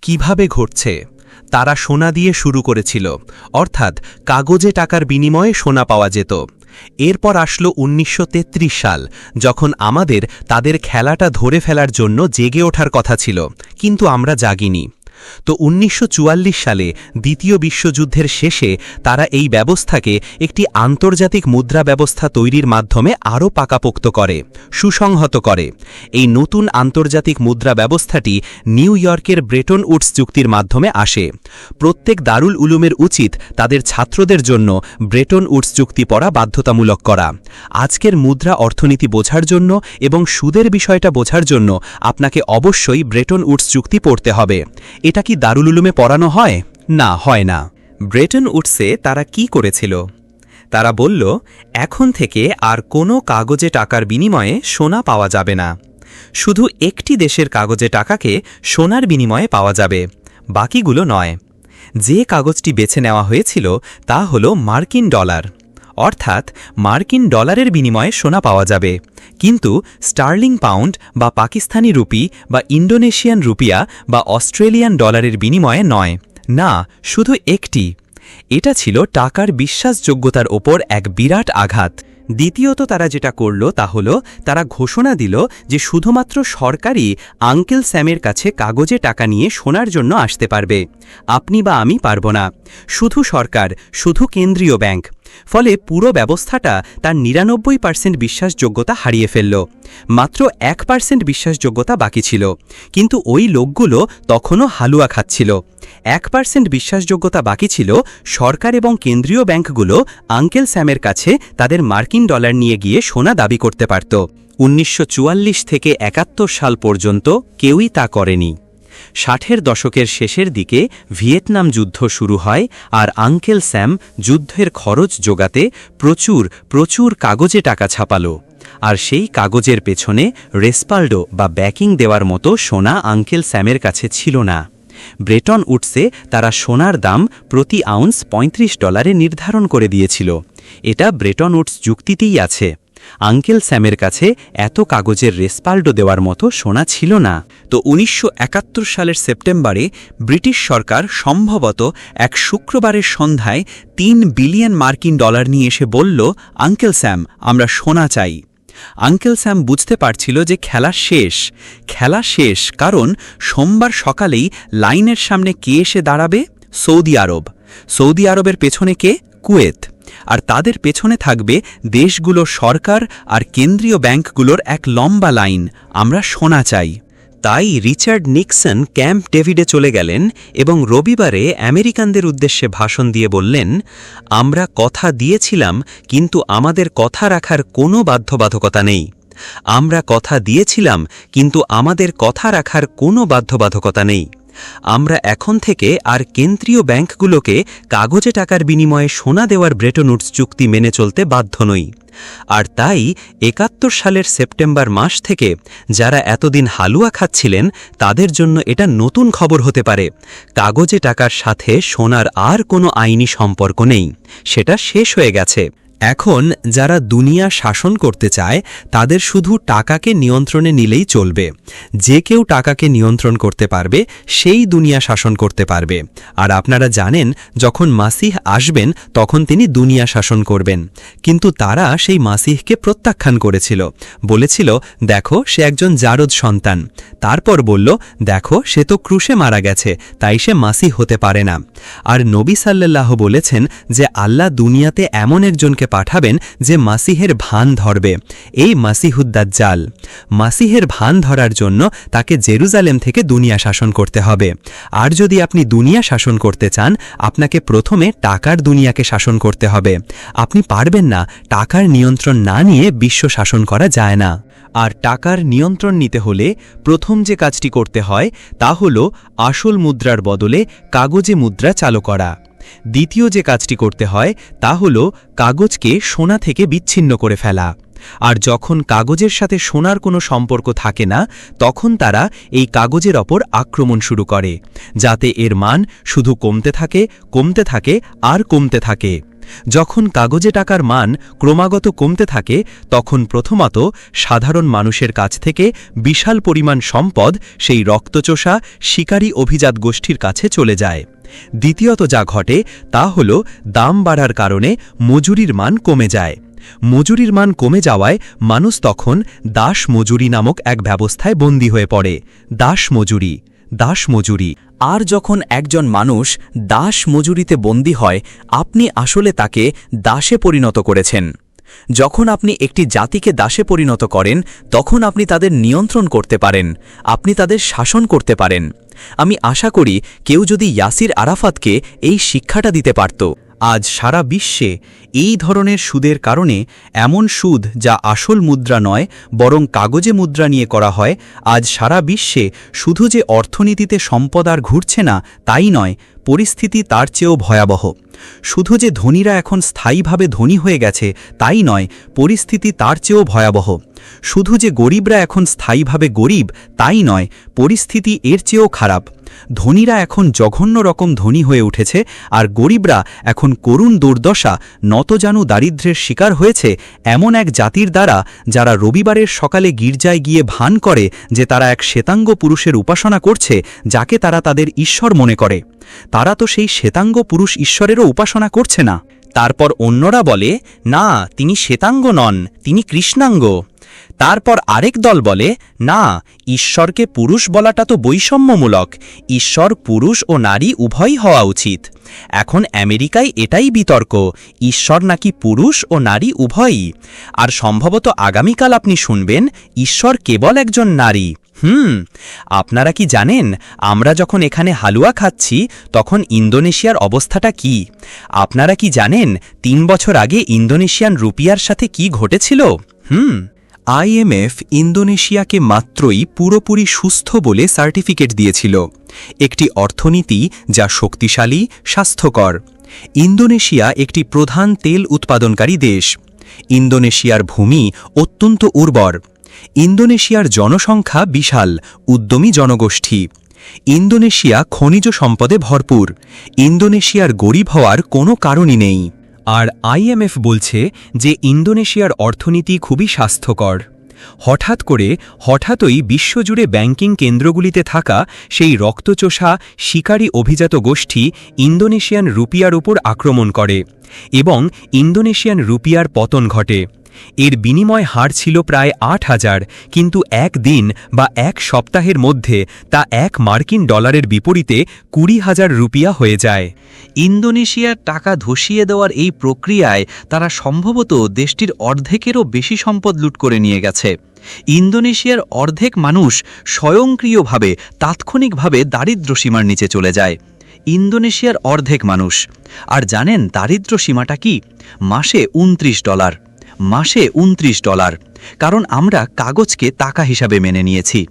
কিভাবে ঘটছে? তারা সোনা দিয়ে শুরু করেছিল, অর্থাৎ কাগজে টাকার বিনিময়ে সোনা পাওয়া যেত। এরপর আসলো ১৯৩৩ সাল, যখন আমাদের তাদের খেলাটা ধরে ফেলার জন্য জেগে ওঠার কথা ছিল, কিন্তু আমরা জাগিনি। তো ১৯৪৪ সালে দ্বিতীয় বিশ্বযুদ্ধের শেষে তারা এই ব্যবস্থাকে একটি আন্তর্জাতিক মুদ্রা ব্যবস্থা তৈরির মাধ্যমে আরও পাকাপোক্ত করে, সুসংহত করে। এই নতুন আন্তর্জাতিক মুদ্রা ব্যবস্থাটি নিউ ইয়র্কের ব্রেটন উডস চুক্তির মাধ্যমে আসে। প্রত্যেক দারুল উলুমের উচিত তাদের ছাত্রদের জন্য ব্রেটন উডস চুক্তি পড়া বাধ্যতামূলক করা। আজকের মুদ্রা অর্থনীতি বোঝার জন্য এবং সুদের বিষয়টা বোঝার জন্য আপনাকে অবশ্যই ব্রেটন উডস চুক্তি পড়তে হবে। এটা কি দারুল উলুমে পড়ানো হয়? না, হয় না। ব্রেটন উডসে তারা কি করেছিল? তারা বলল, এখন থেকে আর কোনো কাগজে টাকার বিনিময়ে সোনা পাওয়া যাবে না। শুধু একটি দেশের কাগজে টাকাকে সোনার বিনিময়ে পাওয়া যাবে, বাকিগুলো নয়। যে কাগজটি বেছে নেওয়া হয়েছিল তা হল মার্কিন ডলার, অর্থাৎ মার্কিন ডলারের বিনিময়ে সোনা পাওয়া যাবে, কিন্তু স্টার্লিং পাউন্ড বা পাকিস্তানি রুপি বা ইন্দোনেশিয়ান রুপিয়া বা অস্ট্রেলিয়ান ডলারের বিনিময়ে নয়। না, শুধু একটি। এটা ছিল টাকার বিশ্বাসযোগ্যতার ওপর এক বিরাট আঘাত। দ্বিতীয়ত তারা যেটা করল তা হল তারা ঘোষণা দিল যে শুধুমাত্র সরকারই আঙ্কেল স্যামের কাছে কাগজে টাকা নিয়ে সোনার জন্য আসতে পারবে, আপনি বা আমি পারব না। শুধু সরকার, শুধু কেন্দ্রীয় ব্যাংক। ফলে পুরো ব্যবস্থাটা তার ৯৯% বিশ্বাসযোগ্যতা হারিয়ে ফেলল। মাত্র ১% বিশ্বাসযোগ্যতা বাকি ছিল, কিন্তু ওই লোকগুলো তখনও হালুয়া খাচ্ছিল। ১% বিশ্বাসযোগ্যতা বাকি ছিল সরকার এবং কেন্দ্রীয় ব্যাংকগুলো আঙ্কেল স্যামের কাছে তাদের মার্কিন ডলার নিয়ে গিয়ে সোনা দাবি করতে পারত। ১৯৪৪ থেকে ৭১ সাল পর্যন্ত কেউই তা করেনি। ৬০-এর দশকের শেষের দিকে ভিয়েতনাম যুদ্ধ শুরু হয়, আর আঙ্কেল স্যাম যুদ্ধের খরচ জোগাতে প্রচুর কাগজে টাকা ছাপালো। আর সেই কাগজের পেছনে রেসপাল্ডো বা ব্যাকিং দেওয়ার মতো সোনা আঙ্কেল স্যামের কাছে ছিল না। ব্রেটন উডসে তারা সোনার দাম প্রতি আউন্স $৩৫ নির্ধারণ করে দিয়েছিল। এটা ব্রেটন উডস যুক্তিতেই আছে। আঙ্কেল স্যামের কাছে এত কাগজের রেসপাল্ডো দেওয়ার মতো সোনা ছিল না। তো ১৯৭১ সালের সেপ্টেম্বরে ব্রিটিশ সরকার সম্ভবত এক শুক্রবারের সন্ধ্যায় $৩ বিলিয়ন মার্কিন ডলার নিয়ে এসে বলল, আঙ্কেল স্যাম, আমরা সোনা চাই। আঙ্কেল স্যাম বুঝতে পারছিল যে খেলা শেষ, কারণ সোমবার সকালেই লাইনের সামনে কে এসে দাঁড়াবে? সৌদি আরবের পেছনে কে? কুয়েত। আর তাদের পেছনে থাকবে দেশগুলোর সরকার আর কেন্দ্রীয় ব্যাংকগুলোর এক লম্বা লাইন, আমরা সোনা চাই। তাই রিচার্ড নিক্সন ক্যাম্প ডেভিডে চলে গেলেন এবং রবিবারে আমেরিকানদের উদ্দেশ্যে ভাষণ দিয়ে বললেন, আমরা কথা দিয়েছিলাম, কিন্তু আমাদের কথা রাখার কোনো বাধ্যবাধকতা নেই। আমরা কথা দিয়েছিলাম, কিন্তু আমাদের কথা রাখার কোনো বাধ্যবাধকতা নেই। আমরা এখন থেকে আর কেন্দ্রীয় ব্যাংকগুলোকে কাগজে টাকার বিনিময়ে সোনা দেওয়ার ব্রেটন উডস চুক্তি মেনে চলতে বাধ্য নই। আর তাই ৭১ সালের সেপ্টেম্বর মাস থেকে যারা এতদিন হালুয়া খাচ্ছিলেন তাদের জন্য এটা নতুন খবর হতে পারে। কাগজে টাকার সাথে সোনার আর কোনো আইনি সম্পর্ক নেই, সেটা শেষ হয়ে গেছে। এখন যারা দুনিয়া শাসন করতে চায় তাদের শুধু টাকাকে নিয়ন্ত্রণে নিলেই চলবে। যে কেউ টাকাকে নিয়ন্ত্রণ করতে পারবে সেই দুনিয়া শাসন করতে পারবে। আর আপনারা জানেন, যখন মাসিহ আসবেন তখন তিনি দুনিয়া শাসন করবেন। কিন্তু তারা সেই মাসিহকে প্রত্যাখ্যান করেছিল, বলেছিল, দেখো সে একজন জারদ সন্তান। তারপর বলল, দেখো সে তো ক্রুশে মারা গেছে, তাই সে মাসিহ হতে পারে না। আর নবী সাল্লাল্লাহু বলেছেন যে আল্লাহ দুনিয়াতে এমন একজনকে পাঠাবেন যে মাসিহের ভান ধরবে, এই মাসিহুদ্দাজ্জাল। মাসিহের ভান ধরার জন্য তাকে জেরুজালেম থেকে দুনিয়া শাসন করতে হবে। আর যদি আপনি দুনিয়া শাসন করতে চান, আপনাকে প্রথমে টাকার দুনিয়াকে শাসন করতে হবে। আপনি পারবেন না, টাকার নিয়ন্ত্রণ না নিয়ে বিশ্ব শাসন করা যায় না। আর টাকার নিয়ন্ত্রণ নিতে হলে প্রথম যে কাজটি করতে হয় তা হল আসল মুদ্রার বদলে কাগজে মুদ্রা চালু করা। দ্বিতীয় যে কাজটি করতে হয় তা হল কাগজকে সোনা থেকে বিচ্ছিন্ন করে ফেলা। আর যখন কাগজের সাথে সোনার কোনো সম্পর্ক থাকে না, তখন তারা এই কাগজের ওপর আক্রমণ শুরু করে, যাতে এর মান শুধু কমতে থাকে আর কমতে থাকে। যখন কাগজে টাকার মান ক্রমাগত কমতে থাকে তখন প্রথমত সাধারণ মানুষের কাছ থেকে বিশাল পরিমাণ সম্পদ সেই রক্তচোষা শিকারী অভিজাত গোষ্ঠীর কাছে চলে যায়। দ্বিতীয়ত যা ঘটে তা হল দাম বাড়ার কারণে মজুরির মান কমে যায়। মজুরির মান কমে যাওয়ায় মানুষ তখন দাস মজুরি নামক এক ব্যবস্থায় বন্দী হয়ে পড়ে। দাস মজুরি। আর যখন একজন মানুষ দাস মজুরিতে বন্দী হয়, আপনি আসলে তাকে দাসে পরিণত করেছেন। যখন আপনি একটি জাতিকে দাসে পরিণত করেন, তখন আপনি তাদের নিয়ন্ত্রণ করতে পারেন, আপনি তাদের শাসন করতে পারেন। আমি আশা করি কেউ যদি ইয়াসির আরাফাতকে এই শিক্ষাটা দিতে পারত। আজ সারা বিশ্বে এই ধরনের সুদের কারণে এমন সুদ যা আসল মুদ্রা নয় বরং কাগজে মুদ্রা নিয়ে করা হয়, আজ সারা বিশ্বে শুধু যে অর্থনীতিতে সম্পদ আর ঘুরছে না তাই নয়, পরিস্থিতি তার চেয়েও ভয়াবহ। শুধু যে ধনীরা এখন স্থায়ীভাবে ধনী হয়ে গেছে তাই নয়, পরিস্থিতি তার চেয়েও ভয়াবহ। শুধু যে গরিবরা এখন স্থায়ীভাবে গরিব তাই নয়, পরিস্থিতি এর চেয়েও খারাপ। ধনীরা এখন জঘন্য রকম ধনী হয়ে উঠেছে আর গরিবরা এখন করুণ দুর্দশা, নতজানু দারিদ্র্যের শিকার হয়েছে এমন এক জাতির দ্বারা যারা রবিবারের সকালে গির্জায় গিয়ে ভান করে যে তারা এক শ্বেতাঙ্গ পুরুষের উপাসনা করছে যাকে তারা তাদের ঈশ্বর মনে করে। তারা তো সেই শ্বেতাঙ্গ পুরুষ ঈশ্বরেরও উপাসনা করছে না। তারপর অন্যরা বলে, না, তিনি শ্বেতাঙ্গ নন, তিনি কৃষ্ণাঙ্গ। তারপর আরেক দল বলে, না, ঈশ্বরকে পুরুষ বলাটা তো বৈষম্যমূলক, ঈশ্বর পুরুষ ও নারী উভয়ই হওয়া উচিত। এখন আমেরিকায় এটাই বিতর্ক, ঈশ্বর নাকি পুরুষ ও নারী উভয়ই। আর সম্ভবত আগামীকাল আপনি শুনবেন ঈশ্বর কেবল একজন নারী। আপনারা কি জানেন আমরা যখন এখানে হালুয়া খাচ্ছি তখন ইন্দোনেশিয়ার অবস্থাটা কি? আপনারা কি জানেন ৩ বছর আগে ইন্দোনেশিয়ান রুপিয়ার সাথে কি ঘটেছিল? আইএমএফ ইন্দোনেশিয়াকে মাত্রই পুরোপুরি সুস্থ বলে সার্টিফিকেট দিয়েছিল, একটি অর্থনীতি যা শক্তিশালী, স্বাস্থ্যকর। ইন্দোনেশিয়া একটি প্রধান তেল উৎপাদনকারী দেশ। ইন্দোনেশিয়ার ভূমি অত্যন্ত উর্বর। ইন্দোনেশিয়ার জনসংখ্যা বিশাল, উদ্যমী জনগোষ্ঠী। ইন্দোনেশিয়া খনিজ সম্পদে ভরপুর। ইন্দোনেশিয়ার গরিব হওয়ার কোনো কারণই নেই। আর আইএমএফ বলছে যে ইন্দোনেশিয়ার অর্থনীতি খুবই স্বাস্থ্যকর। হঠাৎই বিশ্বজুড়ে ব্যাংকিং কেন্দ্রগুলিতে থাকা সেই রক্তচোষা শিকারী অভিজাত গোষ্ঠী ইন্দোনেশিয়ান রুপিয়ার উপর আক্রমণ করে এবং ইন্দোনেশিয়ান রুপিয়ার পতন ঘটে। এর বিনিময় হার ছিল প্রায় ৮,০০০, কিন্তু একদিন বা এক সপ্তাহের মধ্যে তা $১ বিপরীতে ২০,০০০ রুপিয়া হয়ে যায়। ইন্দোনেশিয়ার টাকা ধসিয়ে দেওয়ার এই প্রক্রিয়ায় তারা সম্ভবত দেশটির অর্ধেকেরও বেশি সম্পদ লুট করে নিয়ে গেছে। ইন্দোনেশিয়ার অর্ধেক মানুষ স্বয়ংক্রিয়ভাবে, তাৎক্ষণিকভাবে দারিদ্র্য সীমার নিচে চলে যায়। ইন্দোনেশিয়ার অর্ধেক মানুষ। আর জানেন দারিদ্র্য সীমাটা কি? মাসে $29। মাসে $29, কারণ আমরা কাগজকে টাকা হিসাবে মেনে নিয়েছি।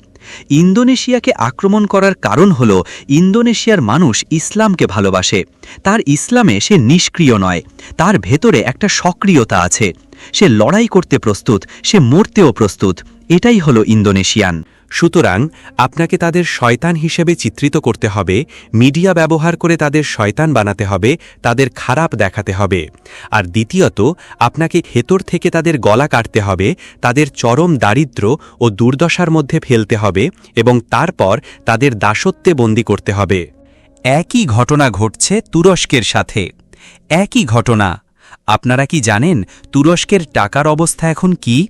ইন্দোনেশিয়াকে আক্রমণ করার কারণ হল ইন্দোনেশিয়ার মানুষ ইসলামকে ভালোবাসে। তার ইসলামে সে নিষ্ক্রিয় নয়, তার ভেতরে একটা সক্রিয়তা আছে। সে লড়াই করতে প্রস্তুত, সে মরতেও প্রস্তুত। এটাই হলো ইন্দোনেশিয়ান। সুতরাং আপনাকে তাদের শয়তান হিসেবে চিত্রিত করতে হবে, মিডিয়া ব্যবহার করে তাদের শয়তান বানাতে হবে, তাদের খারাপ দেখাতে হবে। আর দ্বিতীয়ত আপনাকে ভেতর থেকে তাদের গলা কাটতে হবে, তাদের চরম দারিদ্র্য ও দুর্দশার মধ্যে ফেলতে হবে এবং তারপর তাদের দাসত্বে বন্দী করতে হবে। একই ঘটনা ঘটছে তুরস্কের সাথে। একই ঘটনা। আপনারা কি জানেন তুরস্কের টাকার অবস্থা এখন কি?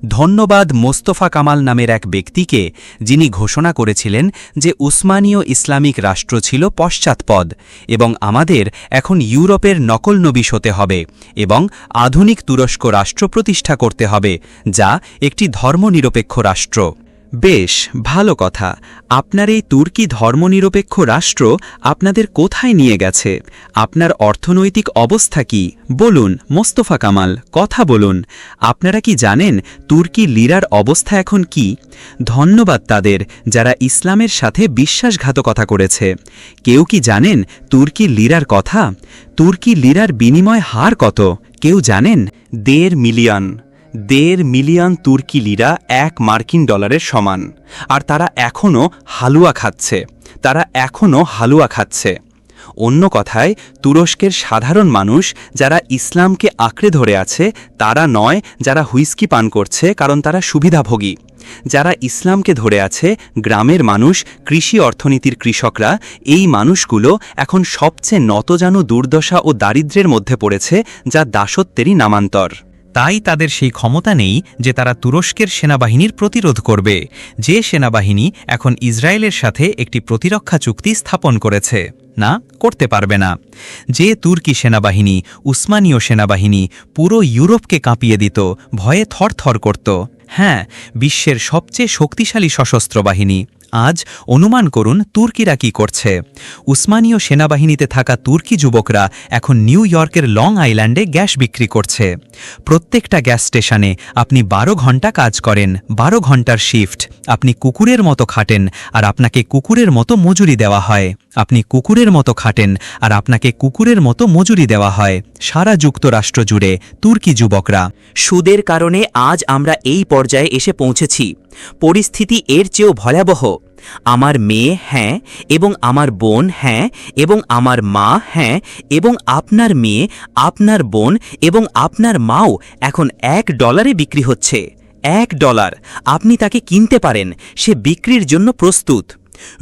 ধন্যবাদ মোস্তফা কামাল নামের এক ব্যক্তিকে, যিনি ঘোষণা করেছিলেন যে উসমানীয় ইসলামিক রাষ্ট্র ছিল পশ্চাৎপদ এবং আমাদের এখন ইউরোপের নকল নবিশ হতে হবে এবং আধুনিক তুরস্ক রাষ্ট্র প্রতিষ্ঠা করতে হবে, যা একটি ধর্মনিরপেক্ষ রাষ্ট্র। বেশ ভালো কথা। আপনার এই তুর্কি ধর্মনিরপেক্ষ রাষ্ট্র আপনাদের কোথায় নিয়ে গেছে? আপনার অর্থনৈতিক অবস্থা কি? বলুন মোস্তফা কামাল, কথা বলুন। আপনারা কি জানেন তুর্কি লিরার অবস্থা এখন কি? ধন্যবাদ তাদের যারা ইসলামের সাথে বিশ্বাসঘাতকতা করেছে। কেউ কি জানেন তুর্কি লিরার কথা? তুর্কি লিরার বিনিময় হার কত কেউ জানেন? $1.5 মিলিয়ন তুর্কি লিরা $1 সমান। আর তারা এখনও হালুয়া খাচ্ছে। অন্য কথায় তুরস্কের সাধারণ মানুষ যারা ইসলামকে আঁকড়ে ধরে আছে তারা নয় যারা হুইস্কি পান করছে কারণ তারা সুবিধাভোগী। যারা ইসলামকে ধরে আছে গ্রামের মানুষ, কৃষি অর্থনীতির কৃষকরা, এই মানুষগুলো এখন সবচেয়ে নতজানু দুর্দশা ও দারিদ্র্যের মধ্যে পড়েছে, যা দাসত্বেরই নামান্তর। তাই তাদের সেই ক্ষমতা নেই যে তারা তুরস্কের সেনাবাহিনীর প্রতিরোধ করবে, যে সেনাবাহিনী এখন ইসরায়েলের সাথে একটি প্রতিরক্ষা চুক্তি স্থাপন করেছে। না, করতে পারবে না। যে তুর্কি সেনাবাহিনী, উসমানীয় সেনাবাহিনী পুরো ইউরোপকে কাঁপিয়ে দিত, ভয়ে থরথর করত। হ্যাঁ, বিশ্বের সবচেয়ে শক্তিশালী সশস্ত্র বাহিনী। আজ অনুমান করুন তুর্কিরা কি করছে। উসমানীয় সেনাবাহিনীতে থাকা তুর্কি যুবকরা এখন নিউ ইয়র্কের লং আইল্যান্ডে গ্যাস বিক্রি করছে। প্রত্যেকটা গ্যাস স্টেশনে আপনি 12 ঘন্টা কাজ করেন, 12 ঘন্টার শিফট। আপনি কুকুরের মতো খাটেন আর আপনাকে কুকুরের মতো মজুরি দেওয়া হয়। আপনি কুকুরের মতো খাটেন আর আপনাকে কুকুরের মতো মজুরি দেওয়া হয়। সারা যুক্তরাষ্ট্র জুড়ে তুর্কি যুবকরা। সুদের কারণে আজ আমরা এই পর্যায়ে এসে পৌঁছেছি। পরিস্থিতি এর চেয়েও ভয়াবহ। আমার মেয়ে হ্যাঁ, এবং আমার বোন হ্যাঁ, এবং আমার মা হ্যাঁ, এবং আপনার মেয়ে, আপনার বোন এবং আপনার মাও এখন $1 বিক্রি হচ্ছে। $1 আপনি তাকে কিনতে পারেন, সে বিক্রির জন্য প্রস্তুত।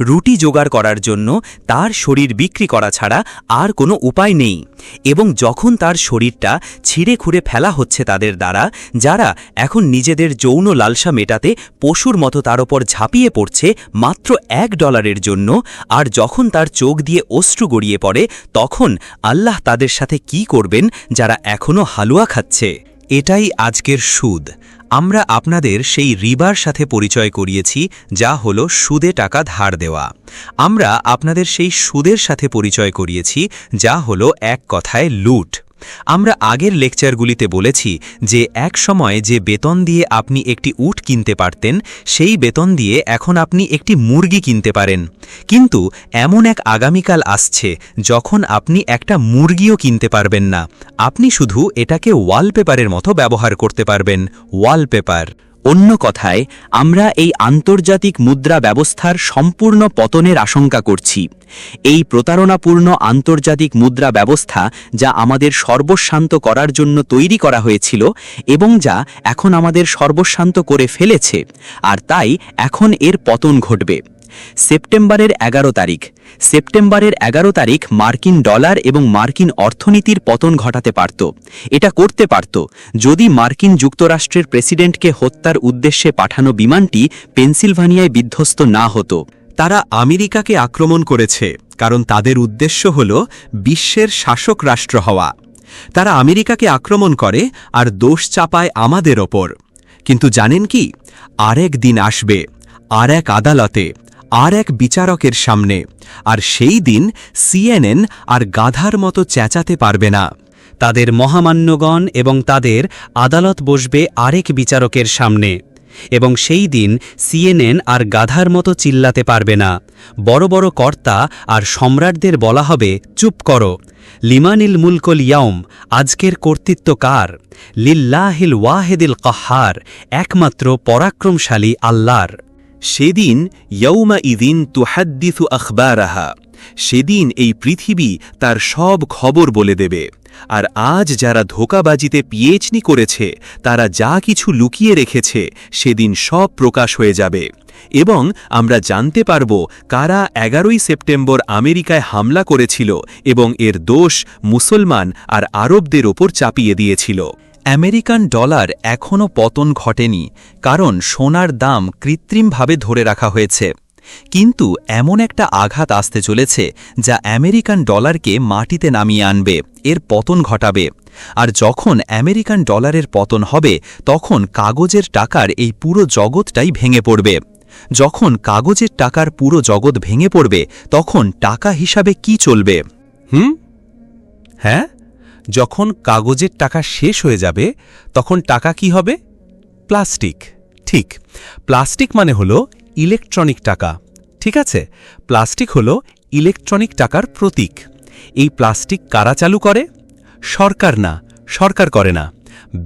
রুটি জোগাড় করার জন্য তার শরীর বিক্রি করা ছাড়া আর কোনো উপায় নেই। এবং যখন তার শরীরটা ছিঁড়ে খুঁড়ে ফেলা হচ্ছে তাদের দ্বারা, যারা এখন নিজেদের যৌন লালসা মেটাতে পশুর মতো তার ওপর ঝাঁপিয়ে পড়ছে মাত্র $1 জন্য, আর যখন তার চোখ দিয়ে অশ্রু গড়িয়ে পড়ে, তখন আল্লাহ তাদের সাথে কি করবেন যারা এখনও হালুয়া খাচ্ছে। এটাই আজকের সুদ। আমরা আপনাদের সেই রিবার সাথে পরিচয় করিয়েছি, যা হলো সুদে টাকা ধার দেওয়া। আমরা আপনাদের সেই সুদের সাথে পরিচয় করিয়েছি, যা হলো এক কথায় লুট। আমরা আগের লেকচারগুলিতে বলেছি যে এক সময় যে বেতন দিয়ে আপনি একটি উট কিনতে পারতেন, সেই বেতন দিয়ে এখন আপনি একটি মুরগি কিনতে পারেন। কিন্তু এমন এক আগামীকাল আসছে যখন আপনি একটা মুরগিও কিনতে পারবেন না। আপনি শুধু এটাকে ওয়ালপেপারের মতো ব্যবহার করতে পারবেন। ওয়ালপেপার। অন্য কথায়, আমরা এই আন্তর্জাতিক মুদ্রা ব্যবস্থার সম্পূর্ণ পতনের আশঙ্কা করছি। এই প্রতারণাপূর্ণ আন্তর্জাতিক মুদ্রা ব্যবস্থা, যা আমাদের সর্বশান্ত করার জন্য তৈরি করা হয়েছিল এবং যা এখন আমাদের সর্বশান্ত করে ফেলেছে, আর তাই এখন এর পতন ঘটবে। সেপ্টেম্বরের 11 তারিখ মার্কিন ডলার এবং মার্কিন অর্থনীতির পতন ঘটাতে পারত। এটা করতে পারত যদি মার্কিন যুক্তরাষ্ট্রের প্রেসিডেন্টকে হত্যার উদ্দেশ্যে পাঠানো বিমানটি পেনসিলভানিয়ায় বিধ্বস্ত না হতো। তারা আমেরিকাকে আক্রমণ করেছে কারণ তাদের উদ্দেশ্য হল বিশ্বের শাসক রাষ্ট্র হওয়া। তারা আমেরিকাকে আক্রমণ করে আর দোষ চাপায় আমাদের ওপর। কিন্তু জানেন কি, আরেক দিন আসবে, আর এক আদালতে, আর এক বিচারকের সামনে, আর সেই দিন CNN আর গাধার মতো চেঁচাতে পারবে না। তাদের মহামান্যগণ এবং তাদের আদালত বসবে আরেক বিচারকের সামনে, এবং সেই দিন CNN আর গাধার মতো চিল্লাতে পারবে না। বড় বড় কর্তা আর সম্রাটদের বলা হবে, চুপ করো। লিমানিল মুলকুল ইয়াউম, আজকের কর্তৃত্ব কার? লিল্লাহিল ওয়াহিদিল কাহ্হার, একমাত্র পরাক্রমশালী আল্লাহর। সেদিন ইয়াউমা ইদিন তুহাদ্দিসু আখবারাহা, সেদিন এই পৃথিবী তার সব খবর বলে দেবে। আর আজ যারা ধোঁকাবাজিতে পিএইচডি করেছে, তারা যা কিছু লুকিয়ে রেখেছে, সেদিন সব প্রকাশ হয়ে যাবে। এবং আমরা জানতে পারব কারা 11 সেপ্টেম্বর আমেরিকায় হামলা করেছিল এবং এর দোষ মুসলমান আর আরবদের ওপর চাপিয়ে দিয়েছিল। আমেরিকান ডলার এখনও পতন ঘটেনি, কারণ সোনার দাম কৃত্রিমভাবে ধরে রাখা হয়েছে। কিন্তু এমন একটা আঘাত আসতে চলেছে যা আমেরিকান ডলারকে মাটিতে নামিয়ে আনবে, এর পতন ঘটাবে। আর যখন আমেরিকান ডলারের পতন হবে, তখন কাগজের টাকার এই পুরো জগৎটাই ভেঙে পড়বে। যখন কাগজের টাকার পুরো জগৎ ভেঙে পড়বে, তখন টাকা হিসাবে কি চলবে? হ্যাঁ, যখন কাগজের টাকা শেষ হয়ে যাবে, তখন টাকা কি হবে? প্লাস্টিক। ঠিক, প্লাস্টিক মানে হলো ইলেকট্রনিক টাকা। ঠিক আছে, প্লাস্টিক হলো ইলেকট্রনিক টাকার প্রতীক। এই প্লাস্টিক কারা চালু করে? সরকার না, সরকার করে না।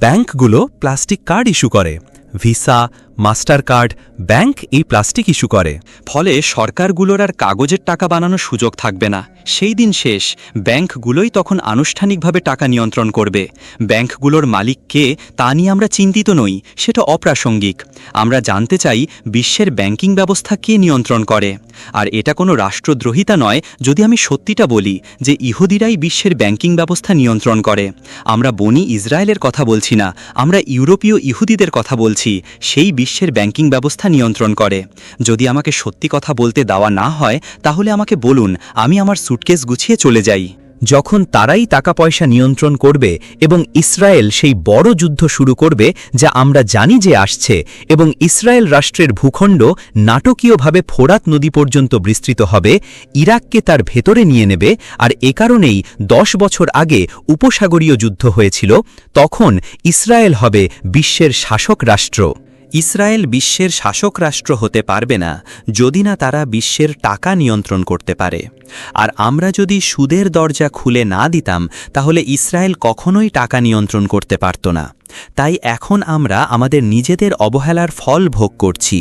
ব্যাংকগুলো প্লাস্টিক কার্ড ইস্যু করে। ভিসা, মাস্টার কার্ড, ব্যাংক এই প্লাস্টিক ইস্যু করে। ফলে সরকারগুলোর আর কাগজের টাকা বানানোর সুযোগ থাকবে না। সেই দিন শেষ। ব্যাংকগুলোই তখন আনুষ্ঠানিকভাবে টাকা নিয়ন্ত্রণ করবে। ব্যাংকগুলোর মালিক কে তা নিয়ে আমরা চিন্তিত নই, সেটা অপ্রাসঙ্গিক। আমরা জানতে চাই বিশ্বের ব্যাংকিং ব্যবস্থা কে নিয়ন্ত্রণ করে। আর এটা কোনো রাষ্ট্রদ্রোহিতা নয় যদি আমি সত্যিটা বলি যে ইহুদিরাই বিশ্বের ব্যাংকিং ব্যবস্থা নিয়ন্ত্রণ করে। আমরা বনি ইসরায়েলের কথা বলছি না, আমরা ইউরোপীয় ইহুদিদের কথা বলছি। সেই বিশ্বের ব্যাংকিং ব্যবস্থা নিয়ন্ত্রণ করে। যদি আমাকে সত্যি কথা বলতে দেওয়া না হয় তাহলে আমাকে বলুন, আমি আমার সুটকেস গুছিয়ে চলে যাই। যখন তারাই টাকা পয়সা নিয়ন্ত্রণ করবে এবং ইসরায়েল সেই বড় যুদ্ধ শুরু করবে যা আমরা জানি যে আসছে, এবং ইসরায়েল রাষ্ট্রের ভূখণ্ড নাটকীয়ভাবে ফোরাত নদী পর্যন্ত বিস্তৃত হবে, ইরাককে তার ভেতরে নিয়ে নেবে, আর এ কারণেই 10 বছর আগে উপসাগরীয় যুদ্ধ হয়েছিল, তখন ইসরায়েল হবে বিশ্বের শাসক রাষ্ট্র। ইসরায়েল বিশ্বের শাসক রাষ্ট্র হতে পারবে না যদি না তারা বিশ্বের টাকা নিয়ন্ত্রণ করতে পারে। আর আমরা যদি সুদের দরজা খুলে না দিতাম তাহলে ইসরায়েল কখনোই টাকা নিয়ন্ত্রণ করতে পারত না। তাই এখন আমরা আমাদের নিজেদের অবহেলার ফল ভোগ করছি।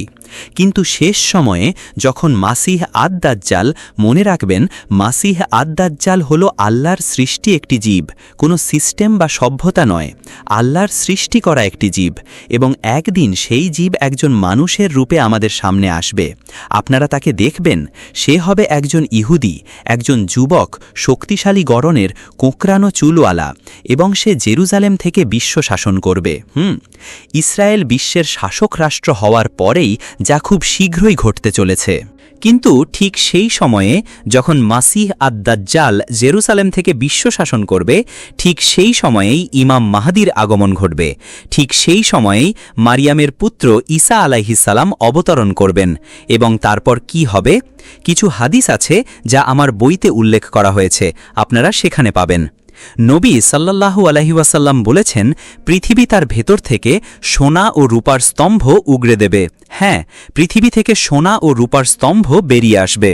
কিন্তু শেষ সময়ে যখন মাসিহ আদ-দাজ্জাল, মনে রাখবেন মাসিহ আদ-দাজ্জাল হল আল্লাহর সৃষ্টি একটি জীব, কোনো সিস্টেম বা সভ্যতা নয়, আল্লাহর সৃষ্টি করা একটি জীব, এবং একদিন সেই জীব একজন মানুষের রূপে আমাদের সামনে আসবে। আপনারা তাকে দেখবেন। সে হবে একজন ইহুদি, একজন যুবক, শক্তিশালী গড়নের, কোঁকড়ানো চুলওয়ালা, এবং সে জেরুজালেম থেকে বিশ্ব শাসন করবে। ইসরায়েল বিশ্বের শাসক রাষ্ট্র হওয়ার পরেই যা খুব শীঘ্রই ঘটতে চলেছে। কিন্তু ঠিক সেই সময়ে যখন মাসিহ আদ-দাজ্জাল জেরুসালেম থেকে বিশ্ব শাসন করবে, ঠিক সেই সময়েই ইমাম মাহদির আগমন ঘটবে। ঠিক সেই সময়েই মারিয়ামের পুত্র ঈসা আলাইহিসসালাম অবতরণ করবেন। এবং তারপর কি হবে? কিছু হাদিস আছে যা আমার বইতে উল্লেখ করা হয়েছে, আপনারা সেখানে পাবেন। নবী সাল্লাল্লাহু আলাইহি ওয়াসাল্লাম বলেছেন, পৃথিবী তার ভেতর থেকে সোনা ও রূপার স্তম্ভ উগড়ে দেবে। হ্যাঁ, পৃথিবী থেকে সোনা ও রূপার স্তম্ভ বেরিয়ে আসবে।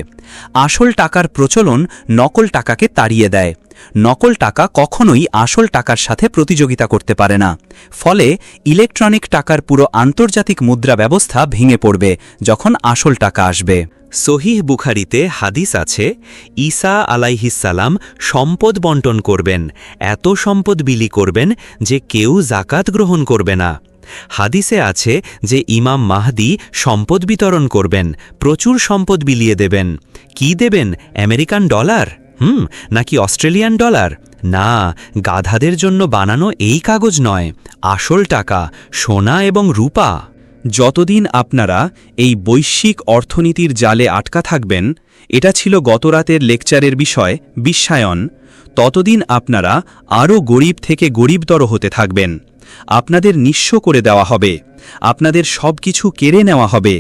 আসল টাকার প্রচলন নকল টাকাকে তাড়িয়ে দেয়। নকল টাকা কখনোই আসল টাকার সাথে প্রতিযোগিতা করতে পারে না। ফলে ইলেকট্রনিক টাকার পুরো আন্তর্জাতিক মুদ্রা ব্যবস্থা ভেঙে পড়বে যখন আসল টাকা আসবে। সহিহ বুখারীতে হাদিস আছে, ঈসা আলাইহিসসালাম সম্পদ বন্টন করবেন, এত সম্পদ বিলি করবেন যে কেউ জাকাত গ্রহণ করবে না। হাদিসে আছে যে ইমাম মাহদি সম্পদ বিতরণ করবেন, প্রচুর সম্পদ বিলিয়ে দেবেন। কি দেবেন? American dollar? নাকি অস্ট্রেলিয়ান ডলার? না, গাধাদের জন্য বানানো এই কাগজ নয়, আসল টাকা, সোনা এবং রূপা। যতদিন আপনারা এই বৈশ্বিক অর্থনীতির জালে আটকা থাকবেন, এটা ছিল গতরাতের লেকচারের বিষয়, বিশ্বায়ন, ততদিন আপনারা আরও গরিব থেকে গরিবতর হতে থাকবেন। আপনাদের নিঃস্ব করে দেওয়া হবে, আপনাদের সব কিছু কেড়ে নেওয়া হবে,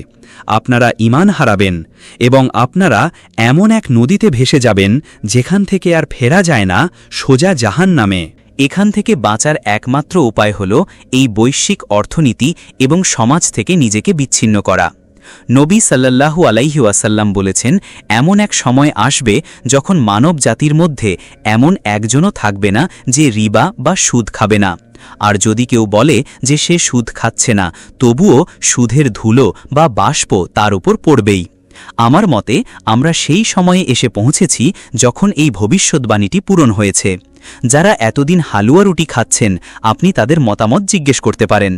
আপনারা ঈমান হারাবেন, এবং আপনারা এমন এক নদীতে ভেসে যাবেন যেখান থেকে আর ফেরা যায় না, সোজা জাহান্নামে। এখান থেকে বাঁচার একমাত্র উপায় হল এই বৈশ্বিক অর্থনীতি এবং সমাজ থেকে নিজেকে বিচ্ছিন্ন করা। নবী সাল্লাল্লাহু আলাইহি ওয়াসাল্লাম বলেছেন, এমন এক সময় আসবে যখন মানব জাতির মধ্যে এমন একজনও থাকবে না যে রিবা বা সুদ খাবে না। আর যদি কেউ বলে যে সে সুদ খাচ্ছে না, তবুও সুদের ধুলো বা বাষ্প তার উপর পড়বেই। আমার মতে আমরা সেই সময়ে এসে পৌঁছেছি যখন এই ভবিষ্যৎবাণীটি পূরণ হয়েছে। যারা এতদিন হালুয়া রুটি খাচ্ছেন, আপনি তাদের মতামত জিজ্ঞেস করতে পারেন।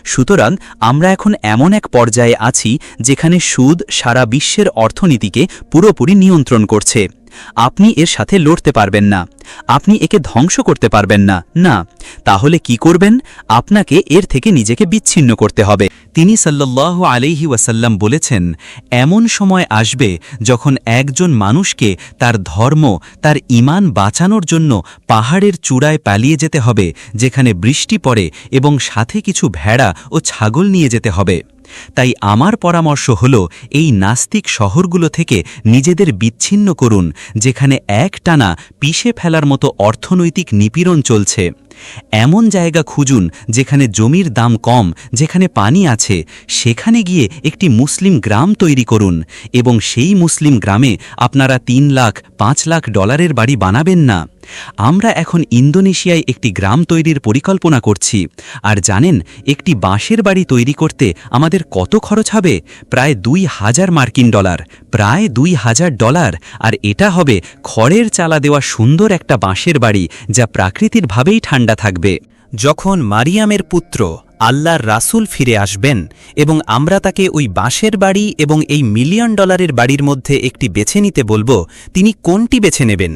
সুতরাং আমরা এখন এমন এক পর্যায়ে আছি যেখানে সুদ সারা বিশ্বের অর্থনীতিকে পুরোপুরি নিয়ন্ত্রণ করছে। আপনি এর সাথে লড়তে পারবেন না, আপনি একে ধ্বংস করতে পারবেন না। না, তাহলে কি করবেন? আপনাকে এর থেকে নিজেকে বিচ্ছিন্ন করতে হবে। তিনি সাল্লাল্লাহু আলাইহি ওয়াসাল্লাম বলেছেন, এমন সময় আসবে যখন একজন মানুষকে তার ধর্ম, তার ঈমান বাঁচানোর জন্য পাহাড়ের চূড়ায় পালিয়ে যেতে হবে যেখানে বৃষ্টি পড়ে, এবং সাথে কিছু ভেড়া ও ছাগল নিয়ে যেতে হবে। তাই আমার পরামর্শ হল, এই নাস্তিক শহরগুলো থেকে নিজেদের বিচ্ছিন্ন করুন যেখানে একটানা পিষে ফেলার মতো অর্থনৈতিক নিপীড়ন চলছে। এমন জায়গা খুঁজুন যেখানে জমির দাম কম, যেখানে পানি আছে, সেখানে গিয়ে একটি মুসলিম গ্রাম তৈরি করুন এবং সেই মুসলিম গ্রামে আপনারা 3 লাখ 5 লাখ ডলারের বাড়ি বানাবেন না। আমরা এখন ইন্দোনেশিয়ায় একটি গ্রাম তৈরির পরিকল্পনা করছি, আর জানেন একটি বাঁশের বাড়ি তৈরি করতে আমাদের কত খরচ হবে? প্রায় 2000 মার্কিন ডলার, প্রায় $2000। আর এটা হবে খড়ের চালা দেওয়া সুন্দর একটা বাঁশের বাড়ি, যা প্রাকৃতিক ভাবেই ঠান্ডা থাকবে। যখন মারিয়ামের পুত্র আল্লাহর রাসূল ফিরে আসবেন এবং আমরা তাকে ওই বাঁশের বাড়ি এবং এই $1 মিলিয়ন বাড়ির মধ্যে একটি বেছে নিতে বলবো, তিনি কোনটি বেছে নেবেন?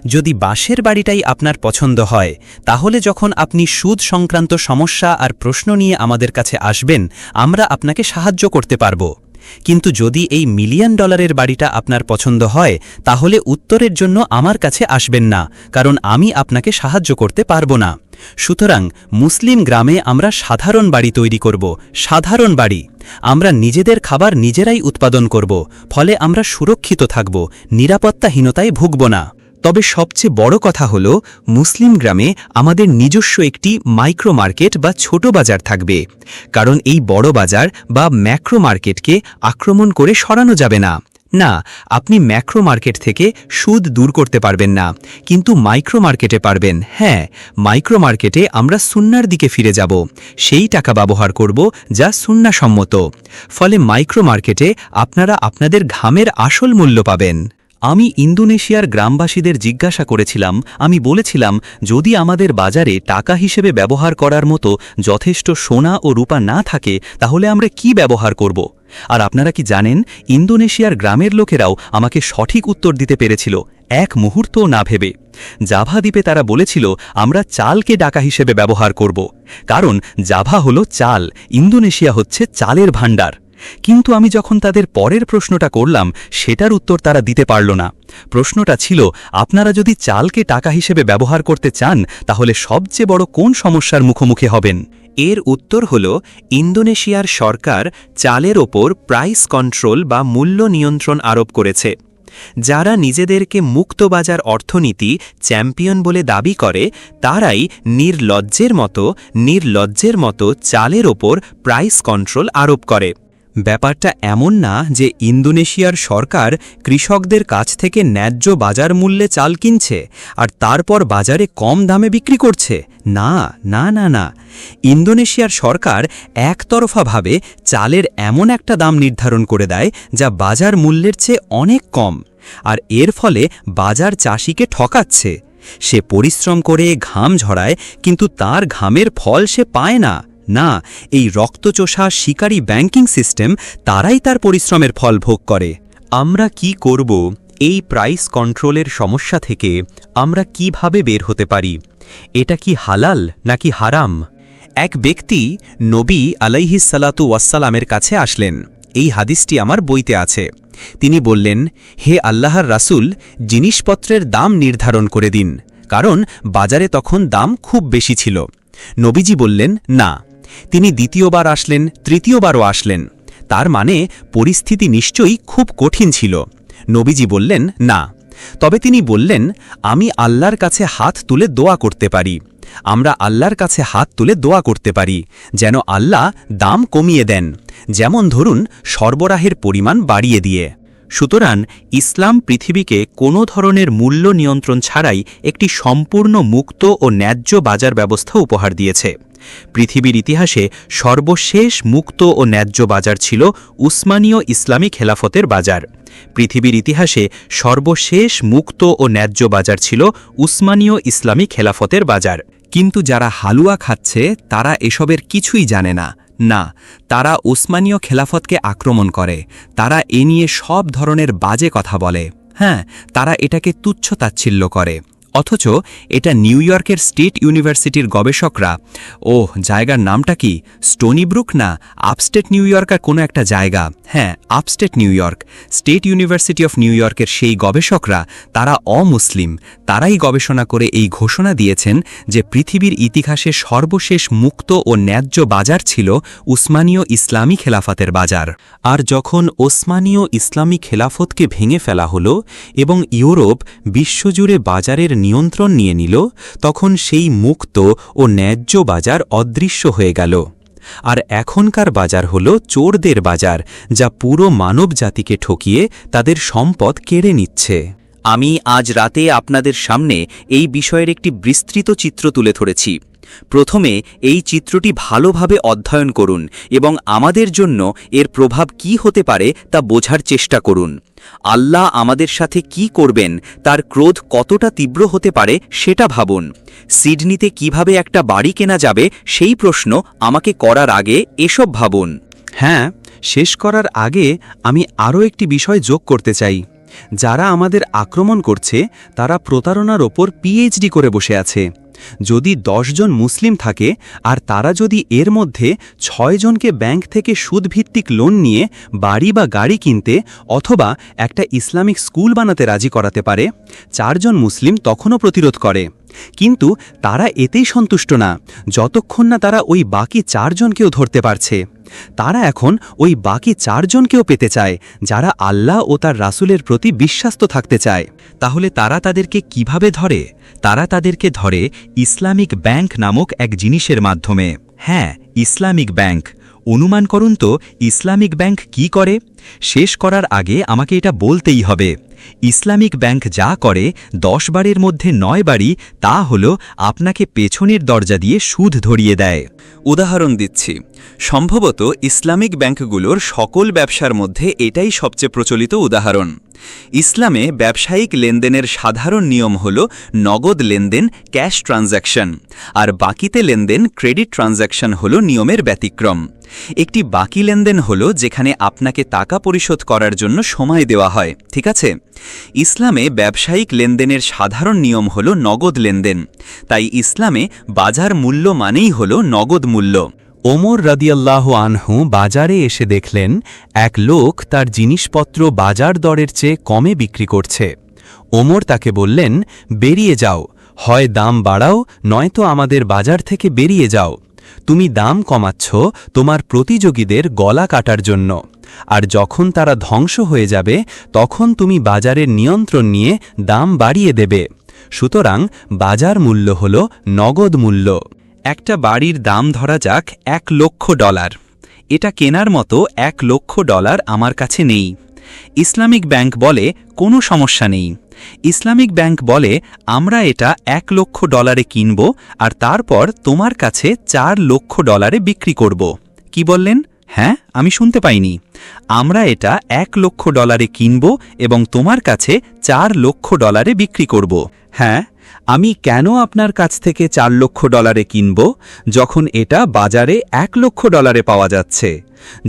যদি বাঁশের বাড়িটাই আপনার পছন্দ হয়, তাহলে যখন আপনি সুদ সংক্রান্ত সমস্যা আর প্রশ্ন নিয়ে আমাদের কাছে আসবেন, আমরা আপনাকে সাহায্য করতে পারব। কিন্তু যদি এই $1 মিলিয়ন বাড়িটা আপনার পছন্দ হয়, তাহলে উত্তরের জন্য আমার কাছে আসবেন না, কারণ আমি আপনাকে সাহায্য করতে পারব না। সুতরাং মুসলিম গ্রামে আমরা সাধারণ বাড়ি তৈরি করব, সাধারণ বাড়ি। আমরা নিজেদের খাবার নিজেরাই উৎপাদন করব, ফলে আমরা সুরক্ষিত থাকব, নিরাপত্তাহীনতায় ভুগব না। তবে সবচেয়ে বড় কথা হলো, মুসলিম গ্রামে আমাদের নিজস্ব একটি মাইক্রো মার্কেট বা ছোট বাজার থাকবে, কারণ এই বড় বাজার বা ম্যাক্রো মার্কেটকে আক্রমণ করে সরানো যাবে না। না, আপনি ম্যাক্রো মার্কেট থেকে সুদ দূর করতে পারবেন না, কিন্তু মাইক্রো মার্কেটে পারবেন। হ্যাঁ, মাইক্রো মার্কেটে আমরা সুন্নার দিকে ফিরে যাব, সেই টাকা ব্যবহার করব যা সুন্নাসম্মত। ফলে মাইক্রো মার্কেটে আপনারা আপনাদের ঘামের আসল মূল্য পাবেন। আমি ইন্দোনেশিয়ার গ্রামবাসীদের জিজ্ঞাসা করেছিলাম, আমি বলেছিলাম, যদি আমাদের বাজারে টাকা হিসেবে ব্যবহার করার মতো যথেষ্ট সোনা ও রূপা না থাকে, তাহলে আমরা কি ব্যবহার করব? আর আপনারা কি জানেন, ইন্দোনেশিয়ার গ্রামের লোকেরাও আমাকে সঠিক উত্তর দিতে পেরেছিল, এক মুহূর্তও না ভেবে। জাভা দ্বীপে তারা বলেছিল, আমরা চালকে টাকা হিসেবে ব্যবহার করব, কারণ জাভা হলো চাল, ইন্দোনেশিয়া হচ্ছে চালের ভাণ্ডার। কিন্তু আমি যখন তাদের পরের প্রশ্নটা করলাম, সেটার উত্তর তারা দিতে পারল না। প্রশ্নটা ছিল, আপনারা যদি চালকে টাকা হিসেবে ব্যবহার করতে চান, তাহলে সবচেয়ে বড় কোন সমস্যার মুখোমুখি হবেন? এর উত্তর হল, ইন্দোনেশিয়ার সরকার চালের ওপর প্রাইস কন্ট্রোল বা মূল্য নিয়ন্ত্রণ আরোপ করেছে। যারা নিজেদেরকে মুক্তবাজার অর্থনীতি চ্যাম্পিয়ন বলে দাবি করে, তারাই নির্লজ্জের মতো চালের ওপর প্রাইস কন্ট্রোল আরোপ করে। ব্যাপারটা এমন না যে ইন্দোনেশিয়ার সরকার কৃষকদের কাছ থেকে ন্যায্য বাজার মূল্যে চাল কিনছে আর তারপর বাজারে কম দামে বিক্রি করছে। না না না না, ইন্দোনেশিয়ার সরকার একতরফাভাবে চালের এমন একটা দাম নির্ধারণ করে দেয় যা বাজার মূল্যের চেয়ে অনেক কম, আর এর ফলে বাজার চাষিকে ঠকাচ্ছে। সে পরিশ্রম করে ঘাম ঝরায়, কিন্তু তার ঘামের ফল সে পায় না। না, এই রক্তচোষা শিকারী ব্যাংকিং সিস্টেম, তারাই তার পরিশ্রমের ফল ভোগ করে। আমরা কি করব? এই প্রাইস কন্ট্রোলের সমস্যা থেকে আমরা কিভাবে বের হতে পারি? এটা কি হালাল নাকি হারাম? এক ব্যক্তি নবী আলাইহিসসালাতু ওয়াসসালামের কাছে আসলেন। এই হাদিসটি আমার বইতে আছে। তিনি বললেন, হে আল্লাহর রাসূল, জিনিসপত্রের দাম নির্ধারণ করে দিন, কারণ বাজারে তখন দাম খুব বেশি ছিল। নবীজি বললেন, না। তিনি দ্বিতীয়বার আসলেন, তৃতীয়বারও আসলেন। তার মানে পরিস্থিতি নিশ্চয়ই খুব কঠিন ছিল। নবীজি বললেন, না। তবে তিনি বললেন, আমি আল্লাহর কাছে হাত তুলে দোয়া করতে পারি। আমরা আল্লাহর কাছে হাত তুলে দোয়া করতে পারি যেন আল্লাহ দাম কমিয়ে দেন, যেমন ধরুন সরবরাহের পরিমাণ বাড়িয়ে দিয়ে। সুতরাং ইসলাম পৃথিবীকে কোনো ধরনের মূল্য নিয়ন্ত্রণ ছাড়াই একটি সম্পূর্ণ মুক্ত ও ন্যায্য বাজার ব্যবস্থা উপহার দিয়েছে। পৃথিবীর ইতিহাসে সর্বশেষ মুক্ত ও ন্যায্য বাজার ছিল উসমানীয় ইসলামী খেলাফতের বাজার। পৃথিবীর ইতিহাসে সর্বশেষ মুক্ত ও ন্যায্য বাজার ছিল উসমানীয় ইসলামী খেলাফতের বাজার। কিন্তু যারা হালুয়া খাচ্ছে, তারা এসবের কিছুই জানে না। না, তারা উসমানীয় খেলাফতকে আক্রমণ করে। তারা এ নিয়ে সব ধরনের বাজে কথা বলে। হ্যাঁ, তারা এটাকে তুচ্ছ-তাচ্ছিল্য করে। অথচ এটা নিউ ইয়র্কের স্টেট ইউনিভার্সিটির গবেষকরা, জায়গার নামটা কি, স্টোনি ব্রুক না আপস্টেট নিউ ইয়র্কের কোনো একটা জায়গা, হ্যাঁ upstate new York, state university of new ইয়র্কের সেই গবেষকরা, তারা অমুসলিম। তারাই গবেষণা করে এই ঘোষণা দিয়েছেন যে পৃথিবীর ইতিহাসে সর্বশেষ মুক্ত ও ন্যায্য বাজার ছিল উসমানীয় ইসলামী খেলাফতের বাজার। আর যখন ওসমানীয় ইসলামী খেলাফতকে ভেঙে ফেলা হলো এবং ইউরোপ বিশ্বজুড়ে বাজারের নিয়ন্ত্রণ নিয়ে নিল তখন সেই মুক্ত ও ন্যায্য বাজার অদৃশ্য হয়ে গেল। আর এখনকার বাজার হল চোরদের বাজার, যা পুরো মানব জাতিকে ঠকিয়ে তাদের সম্পদ কেড়ে নিচ্ছে। আমি আজ রাতে আপনাদের সামনে এই বিষয়ের একটি বিস্তৃত চিত্র তুলে ধরেছি। প্রথমে এই চিত্রটি ভালোভাবে অধ্যয়ন করুন এবং আমাদের জন্য এর প্রভাব কি হতে পারে তা বোঝার চেষ্টা করুন। আল্লাহ আমাদের সাথে কি করবেন, তার ক্রোধ কতটা তীব্র হতে পারে সেটা ভাবুন। সিডনিতে কিভাবে একটা বাড়ি কেনা যাবে সেই প্রশ্ন আমাকে করার আগে এসব ভাবুন। হ্যাঁ, শেষ করার আগে আমি আরও একটি বিষয় যোগ করতে চাই। যারা আমাদের আক্রমণ করছে তারা প্রতারণার ওপর পিএইচডি করে বসে আছে। যদি 10 জন মুসলিম থাকে আর তারা যদি এর মধ্যে 6 জনকে ব্যাংক থেকে সুদভিত্তিক লোন নিয়ে বাড়ি বা গাড়ি কিনতে অথবা একটা ইসলামিক স্কুল বানাতে রাজি করাতে পারে, 4 জন মুসলিম তখনও প্রতিরোধ করে। কিন্তু তারা এতেই সন্তুষ্ট না, যতক্ষণ না তারা ওই বাকি 4 জনকেও ধরতে পারছে। তারা এখন ওই বাকি 4 জনকেও পেতে চায়, যারা আল্লাহ ও তার রাসূলের প্রতি বিশ্বাস্ত থাকতে চায়। তাহলে তারা তাদেরকে কিভাবে ধরে? তারা তাদেরকে ধরে ইসলামিক ব্যাংক নামক এক জিনিসের মাধ্যমে। হ্যাঁ, ইসলামিক ব্যাংক। অনুমান করুন তো ইসলামিক ব্যাংক কি করে? শেষ করার আগে আমাকে এটা বলতেই হবে। ইসলামিক ব্যাংক যা করে 10 বারের মধ্যে 9 বারই তা হল আপনাকে পেছনের দরজা দিয়ে সুদ ধরিয়ে দেয়। উদাহরণ দিচ্ছি, সম্ভবত ইসলামিক ব্যাংকগুলোর সকল ব্যবসার মধ্যে এটাই সবচেয়ে প্রচলিত উদাহরণ। ইসলামে ব্যবসায়িক লেনদেনের সাধারণ নিয়ম হল নগদ লেনদেন, ক্যাশ ট্রানজ্যাকশন, আর বাকিতে লেনদেন, ক্রেডিট ট্রানজ্যাকশন হল নিয়মের ব্যতিক্রম। একটি বাকি লেনদেন হল যেখানে আপনাকে টাকা পরিশোধ করার জন্য সময় দেওয়া হয়, ঠিক আছে? ইসলামে ব্যবসায়িক লেনদেনের সাধারণ নিয়ম হল নগদ লেনদেন, তাই ইসলামে বাজার মূল্য মানেই হল নগদ মূল্য। ওমর রাদিয়াল্লাহু আনহু বাজারে এসে দেখলেন এক লোক তার জিনিসপত্র বাজার দরের চেয়ে কমে বিক্রি করছে। ওমর তাকে বললেন, বেরিয়ে যাও, হয় দাম বাড়াও নয়তো আমাদের বাজার থেকে বেরিয়ে যাও। তুমি দাম কমাচ্ছ তোমার প্রতিযোগীদের গলা কাটার জন্য, আর যখন তারা ধ্বংস হয়ে যাবে তখন তুমি বাজারের নিয়ন্ত্রণ নিয়ে দাম বাড়িয়ে দেবে। সুতরাং বাজার মূল্য হল নগদ মূল্য। একটা বাড়ির দাম ধরা যাক $1,00,000। এটা কেনার মতো $1,00,000 আমার কাছে নেই। ইসলামিক ব্যাংক বলে কোনো সমস্যা নেই। ইসলামিক ব্যাংক বলে আমরা এটা $1,00,000 কিনব আর তারপর তোমার কাছে $4,00,000 বিক্রি করব। কি বললেন? হ্যাঁ, আমি শুনতে পাইনি। আমরা এটা $1,00,000 কিনব এবং তোমার কাছে $4,00,000 বিক্রি করব। হ্যাঁ, আমি কেন আপনার কাছ থেকে $4,00,000 কিনব যখন এটা বাজারে $1,00,000 পাওয়া যাচ্ছে?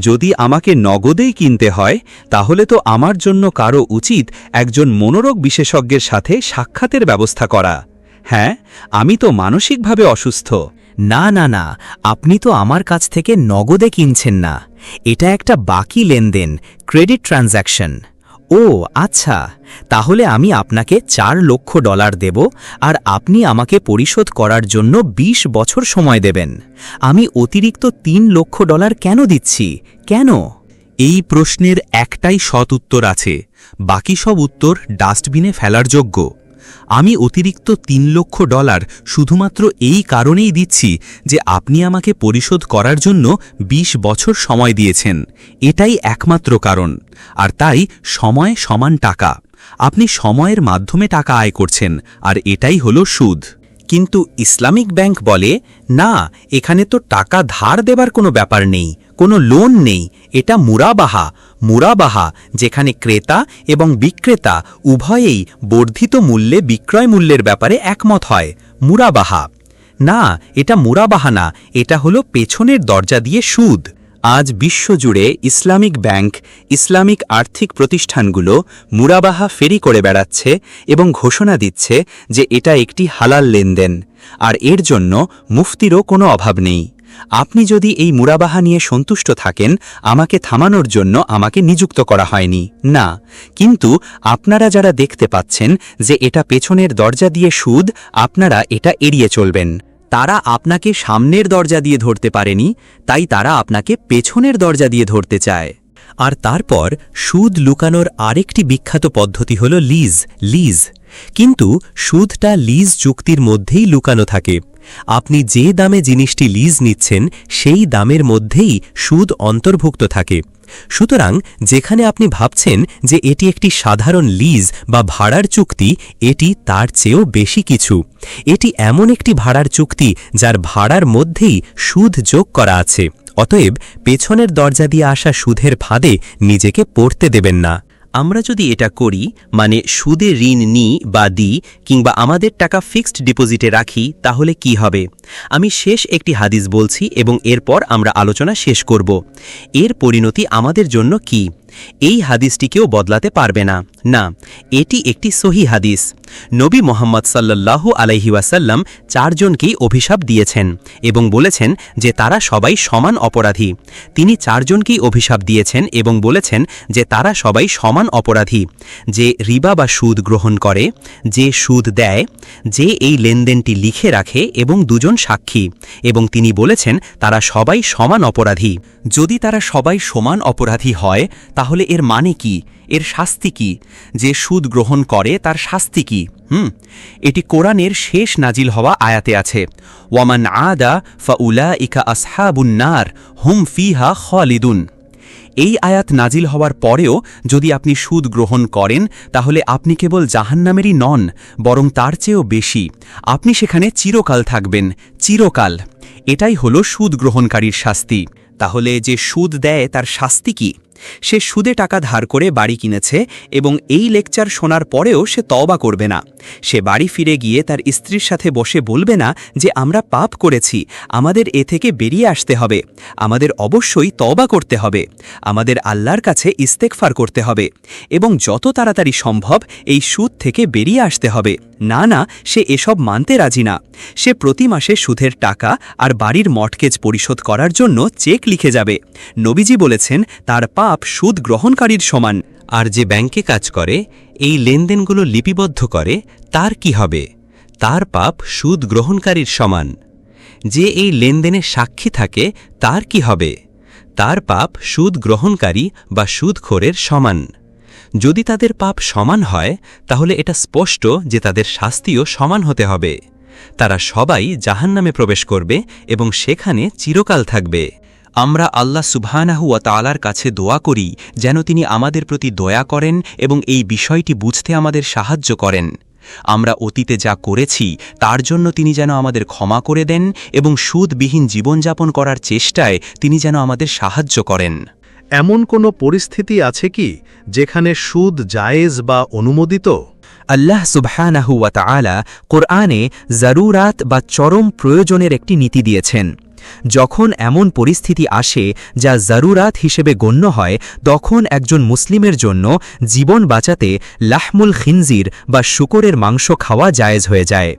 যদি আমাকে নগদেই কিনতে হয় তাহলে তো আমার জন্য কারো উচিত একজন মনোরোগ বিশেষজ্ঞের সাথে সাক্ষাতের ব্যবস্থা করা। হ্যাঁ, আমি তো মানসিকভাবে অসুস্থ। না না না, আপনি তো আমার কাছ থেকে নগদে কিনছেন না, এটা একটা বাকি লেনদেন, ক্রেডিট ট্রানজ্যাকশন। ও আচ্ছা, তাহলে আমি আপনাকে $4,00,000 দেব আর আপনি আমাকে পরিশোধ করার জন্য 20 বছর সময় দেবেন। আমি অতিরিক্ত $3,00,000 কেন দিচ্ছি? কেন? এই প্রশ্নের একটাই সৎ উত্তর আছে, বাকি সব উত্তর ডাস্টবিনে ফেলার যোগ্য। আমি অতিরিক্ত $3,00,000 শুধুমাত্র এই কারণেই দিচ্ছি যে আপনি আমাকে পরিশোধ করার জন্য 20 বছর সময় দিয়েছেন। এটাই একমাত্র কারণ। আর তাই সময় সমান টাকা। আপনি সময়ের মাধ্যমে টাকা আয় করছেন, আর এটাই হলো সুদ। কিন্তু ইসলামিক ব্যাংক বলে, না, এখানে তো টাকা ধার দেবার কোনো ব্যাপার নেই, কোনো লোন নেই, এটা মুরাবাহা। মুরাবাহা, যেখানে ক্রেতা এবং বিক্রেতা উভয়েই বর্ধিত মূল্যে বিক্রয় মূল্যের ব্যাপারে একমত হয়। মুরাবাহা না, এটা মুরাবাহা না, এটা হলো পেছনের দরজা দিয়ে সুদ। আজ বিশ্বজুড়ে ইসলামিক ব্যাংক, ইসলামিক আর্থিক প্রতিষ্ঠানগুলো মুরাবাহা ফেরি করে বেড়াচ্ছে এবং ঘোষণা দিচ্ছে যে এটা একটি হালাল লেনদেন, আর এর জন্য মুফতিরও কোনো অভাব নেই। আপনি যদি এই মুরাবাহা নিয়ে সন্তুষ্ট থাকেন, আমাকে থামানোর জন্য আমাকে নিযুক্ত করা হয়নি, না। কিন্তু আপনারা যারা দেখতে পাচ্ছেন যে এটা পেছনের দরজা দিয়ে সুদ, আপনারা এটা এড়িয়ে চলবেন। তারা আপনাকে সামনের দরজা দিয়ে ধরতে পারেনি, তাই তারা আপনাকে পেছনের দরজা দিয়ে ধরতে চায়। আর তারপর সুদ লুকানোর আরেকটি বিখ্যাত পদ্ধতি হল লিজ। কিন্তু সুদটা লিজ চুক্তির মধ্যেই লুকানো থাকে। আপনি যে দামে জিনিসটি লিজ নিচ্ছেন সেই দামের মধ্যেই সুদ অন্তর্ভুক্ত থাকে। সুতরাং যেখানে আপনি ভাবছেন যে এটি একটি সাধারণ লিজ বা ভাড়ার চুক্তি, এটি তার চেয়েও বেশি কিছু। এটি এমন একটি ভাড়ার চুক্তি যার ভাড়ার মধ্যেই সুদ যোগ করা আছে। অতএব পেছনের দরজা দিয়ে আসা সুদের ফাঁদে নিজেকে পড়তে দেবেন না। আমরা যদি এটা করি, মানে সুদে ঋণ নিই বা দিই কিংবা আমাদের টাকা ফিক্সড ডিপোজিটে রাখি, তাহলে কি হবে? আমি শেষ একটি হাদিস বলছি এবং এরপর আমরা আলোচনা শেষ করব। এর পরিণতি আমাদের জন্য কি? এই হাদিসটিকেও বদলাতে পারবে না। না, এটি একটি সহি হাদিস। নবী মোহাম্মদ সাল্লাল্লাহু আলাইহি ওয়াসাল্লাম 4 জনকেই অভিশাপ দিয়েছেন এবং বলেছেন যে তারা সবাই সমান অপরাধী। তিনি 4 জনকেই অভিশাপ দিয়েছেন এবং বলেছেন যে তারা সবাই সমান অপরাধী। যে রিবা বা সুদ গ্রহণ করে, যে সুদ দেয়, যে এই লেনদেনটি লিখে রাখে এবং 2 জন সাক্ষী, এবং তিনি বলেছেন তারা সবাই সমান অপরাধী। যদি তারা সবাই সমান অপরাধী হয় তাহলে এর মানে কি? এর শাস্তি কি? যে সুদ গ্রহণ করে তার শাস্তি কি? এটি কোরআনের শেষ নাজিল হওয়া আয়াতে আছে, ওয়ামান আদা ফাউলাইকা আসহাবুন নার হুম ফিহা খালিদুন। এই আয়াত নাজিল হওয়ার পরেও যদি আপনি সুদ গ্রহণ করেন তাহলে আপনি কেবল জাহান্নামেরই নন, বরং তার চেয়েও বেশি। আপনি সেখানে চিরকাল থাকবেন, চিরকাল। এটাই হলো সুদ গ্রহণকারীর শাস্তি। তাহলে যে সুদ দেয় তার শাস্তি কি? সে সুদে টাকা ধার করে বাড়ি কিনেছে এবং এই লেকচার শোনার পরেও সে তওবা করবে না। সে বাড়ি ফিরে গিয়ে তার স্ত্রীর সাথে বসে বলবে না যে আমরা পাপ করেছি, আমাদের এ থেকে বেরিয়ে আসতে হবে, আমাদের অবশ্যই তওবা করতে হবে, আমাদের আল্লাহর কাছে ইস্তেগফার করতে হবে এবং যত তাড়াতাড়ি সম্ভব এই সুদ থেকে বেরিয়ে আসতে হবে। না না, সে এসব মানতে রাজি না। সে প্রতি মাসে সুদের টাকা আর বাড়ির মর্টগেজ পরিশোধ করার জন্য চেক লিখে যাবে। নবীজি বলেছেন তার পাপ সুদ গ্রহণকারীর সমান। আর যে ব্যাংকে কাজ করে, এই লেনদেনগুলো লিপিবদ্ধ করে, তার কি হবে? তার পাপ সুদ গ্রহণকারীর সমান। যে এই লেনদেনের সাক্ষী থাকে, তার কি হবে? তার পাপ সুদ গ্রহণকারী বা সুদখোরের সমান। যদি তাদের পাপ সমান হয় তাহলে এটা স্পষ্ট যে তাদের শাস্তিও সমান হতে হবে। তারা সবাই জাহান্নামে প্রবেশ করবে এবং সেখানে চিরকাল থাকবে। আমরা আল্লাহ সুবহানাহু ওয়া তাআলার কাছে দোয়া করি যেন তিনি আমাদের প্রতি দয়া করেন এবং এই বিষয়টি বুঝতে আমাদের সাহায্য করেন। আমরা অতীতে যা করেছি তার জন্য তিনি যেন আমাদের ক্ষমা করে দেন এবং সুদবিহীন জীবনযাপন করার চেষ্টায় তিনি যেন আমাদের সাহায্য করেন। এমন কোনো পরিস্থিতি আছে কি যেখানে সুদ জায়েজ বা অনুমোদিত? আল্লাহ সুবহানাহু ওয়া তাআলা কোরআনে জারুরাত বা চরম প্রয়োজনের একটি নীতি দিয়েছেন। যখন এমন পরিস্থিতি আসে যা জারুরাত হিসেবে গণ্য হয়, তখন একজন মুসলিমের জন্য জীবন বাঁচাতে লাহমুল খিনজির বা শূকরের মাংস খাওয়া জায়েজ হয়ে যায়।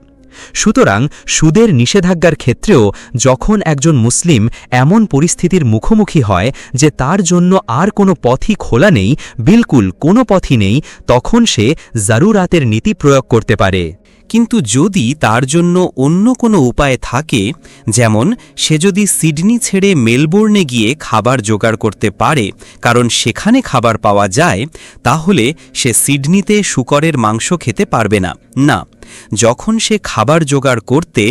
সুতরাং সুদের নিষেধাজ্ঞার ক্ষেত্রেও যখন একজন মুসলিম এমন পরিস্থিতির মুখোমুখি হয় যে তার জন্য আর কোনো পথই খোলা নেই, বিলকুল কোনো পথই নেই, তখন সে জারুরাতের নীতি প্রয়োগ করতে পারে। কিন্তু যদি তার জন্য অন্য কোনো উপায় থাকে, যেমন সে যদি সিডনি ছেড়ে মেলবোর্নে গিয়ে খাবার জোগাড় করতে পারে কারণ সেখানে খাবার পাওয়া যায়, তাহলে সে সিডনিতে শূকরের মাংস খেতে পারবে না। না, যখন সে খাবার জোগাড় করতে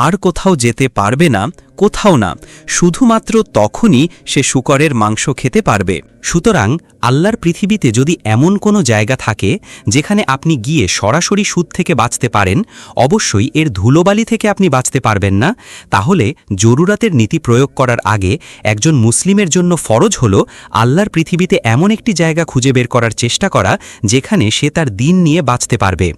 আর কোথাও যেতে পারবে না, কোথাও না, শুধুমাত্র তখনই সে শূকরের মাংস খেতে পারবে। সুতরাং আল্লাহর পৃথিবীতে যদি এমন কোনো জায়গা থাকে যেখানে আপনি গিয়ে সরাসরি সুদ থেকে বাঁচতে পারেন, অবশ্যই এর ধুলোবালি থেকে আপনি বাঁচতে পারবেন না, তাহলে জরুরাতের নীতি প্রয়োগ করার আগে একজন মুসলিমের জন্য ফরজ হল আল্লাহর পৃথিবীতে এমন একটি জায়গা খুঁজে বের করার চেষ্টা করা যেখানে সে তার দিন নিয়ে বাঁচতে পারবে।